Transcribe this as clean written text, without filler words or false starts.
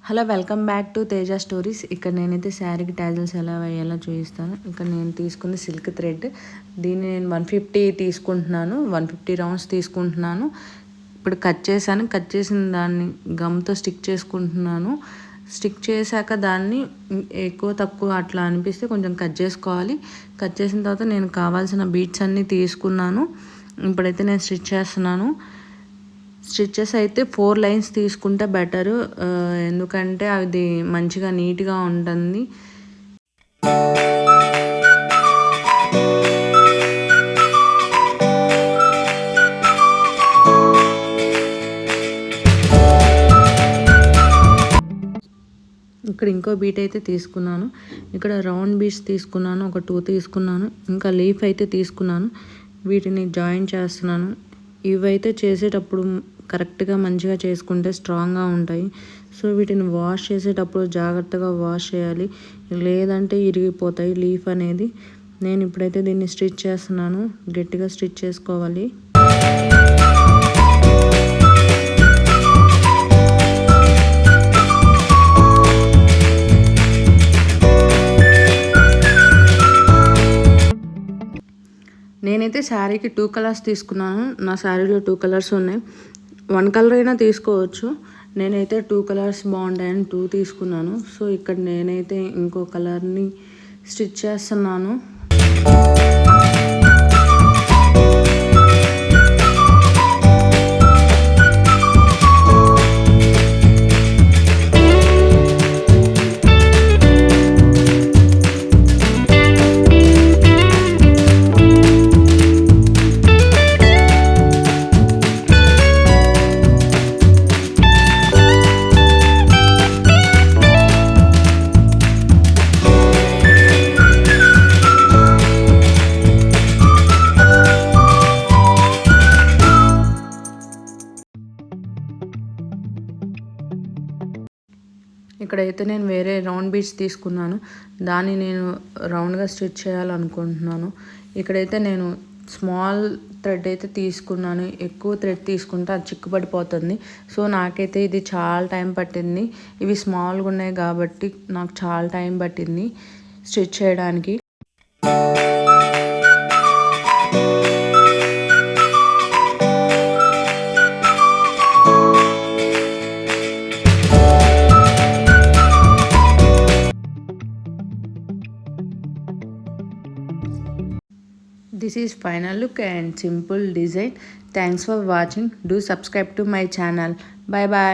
Hello welcome back to Teja stories. ఇక్కడ నేనైతే శారీకి ట్యాజల్స్ ఎలా వేయాలో చూపిస్తాను. ఇక్కడ నేను తీసుకుంది సిల్క్ థ్రెడ్. దీన్ని నేను 150 తీసుకుంటున్నాను, 150 రౌండ్స్ తీసుకుంటున్నాను. ఇప్పుడు కట్ చేశాను. కట్ చేసిన దాన్ని గమ్తో స్టిక్ చేసుకుంటున్నాను. స్టిక్ చేశాక దాన్ని ఎక్కువ తక్కువ అట్లా అనిపిస్తే కొంచెం కట్ చేసుకోవాలి. కట్ చేసిన తర్వాత నేను కావాల్సిన బీట్స్ అన్నీ తీసుకున్నాను. ఇప్పుడైతే నేను స్టిచ్ చేస్తున్నాను. స్టిచ్చెస్ అయితే 4 లైన్స్ తీసుకుంటే బెటరు, ఎందుకంటే అది మంచిగా నీట్గా ఉంటుంది. ఇక్కడ ఇంకో బీట్ అయితే తీసుకున్నాను. ఇక్కడ రౌండ్ బీట్స్ తీసుకున్నాను, ఒక 2 తీసుకున్నాను. ఇంకా లీఫ్ అయితే తీసుకున్నాను. వీటిని జాయిన్ చేస్తున్నాను. ఇవైతే చేసేటప్పుడు కరెక్ట్గా మంచిగా చేసుకుంటే స్ట్రాంగ్గా ఉంటాయి. సో వీటిని వాష్ చేసేటప్పుడు జాగ్రత్తగా వాష్ చేయాలి, లేదంటే ఇరిగిపోతాయి లీఫ్ అనేది. నేను ఇప్పుడైతే దీన్ని స్టిచ్ చేస్తున్నాను. గట్టిగా స్టిచ్ చేసుకోవాలి. నేనైతే శారీకి 2 కలర్స్ తీసుకున్నాను. నా శారీలో 2 కలర్స్ ఉన్నాయి. 1 కలర్ అయినా తీసుకోవచ్చు. నేనైతే 2 కలర్స్ బాగుంటాయని 2 తీసుకున్నాను. సో ఇక్కడ నేనైతే ఇంకో కలర్ని స్టిచ్ చేస్తున్నాను. ఇక్కడైతే నేను వేరే రౌండ్ బీట్స్ తీసుకున్నాను. దాన్ని నేను రౌండ్గా స్టిచ్ చేయాలనుకుంటున్నాను. ఇక్కడైతే నేను స్మాల్ థ్రెడ్ అయితే తీసుకున్నాను. ఎక్కువ థ్రెడ్ తీసుకుంటే అది చిక్కుపడిపోతుంది. సో నాకైతే ఇది చాలా టైం పట్టింది. ఇవి స్మాల్గా ఉన్నాయి కాబట్టి నాకు చాలా టైం పట్టింది స్టిచ్ చేయడానికి. This is final look and simple design. Thanks for watching. Do subscribe to my channel. Bye bye.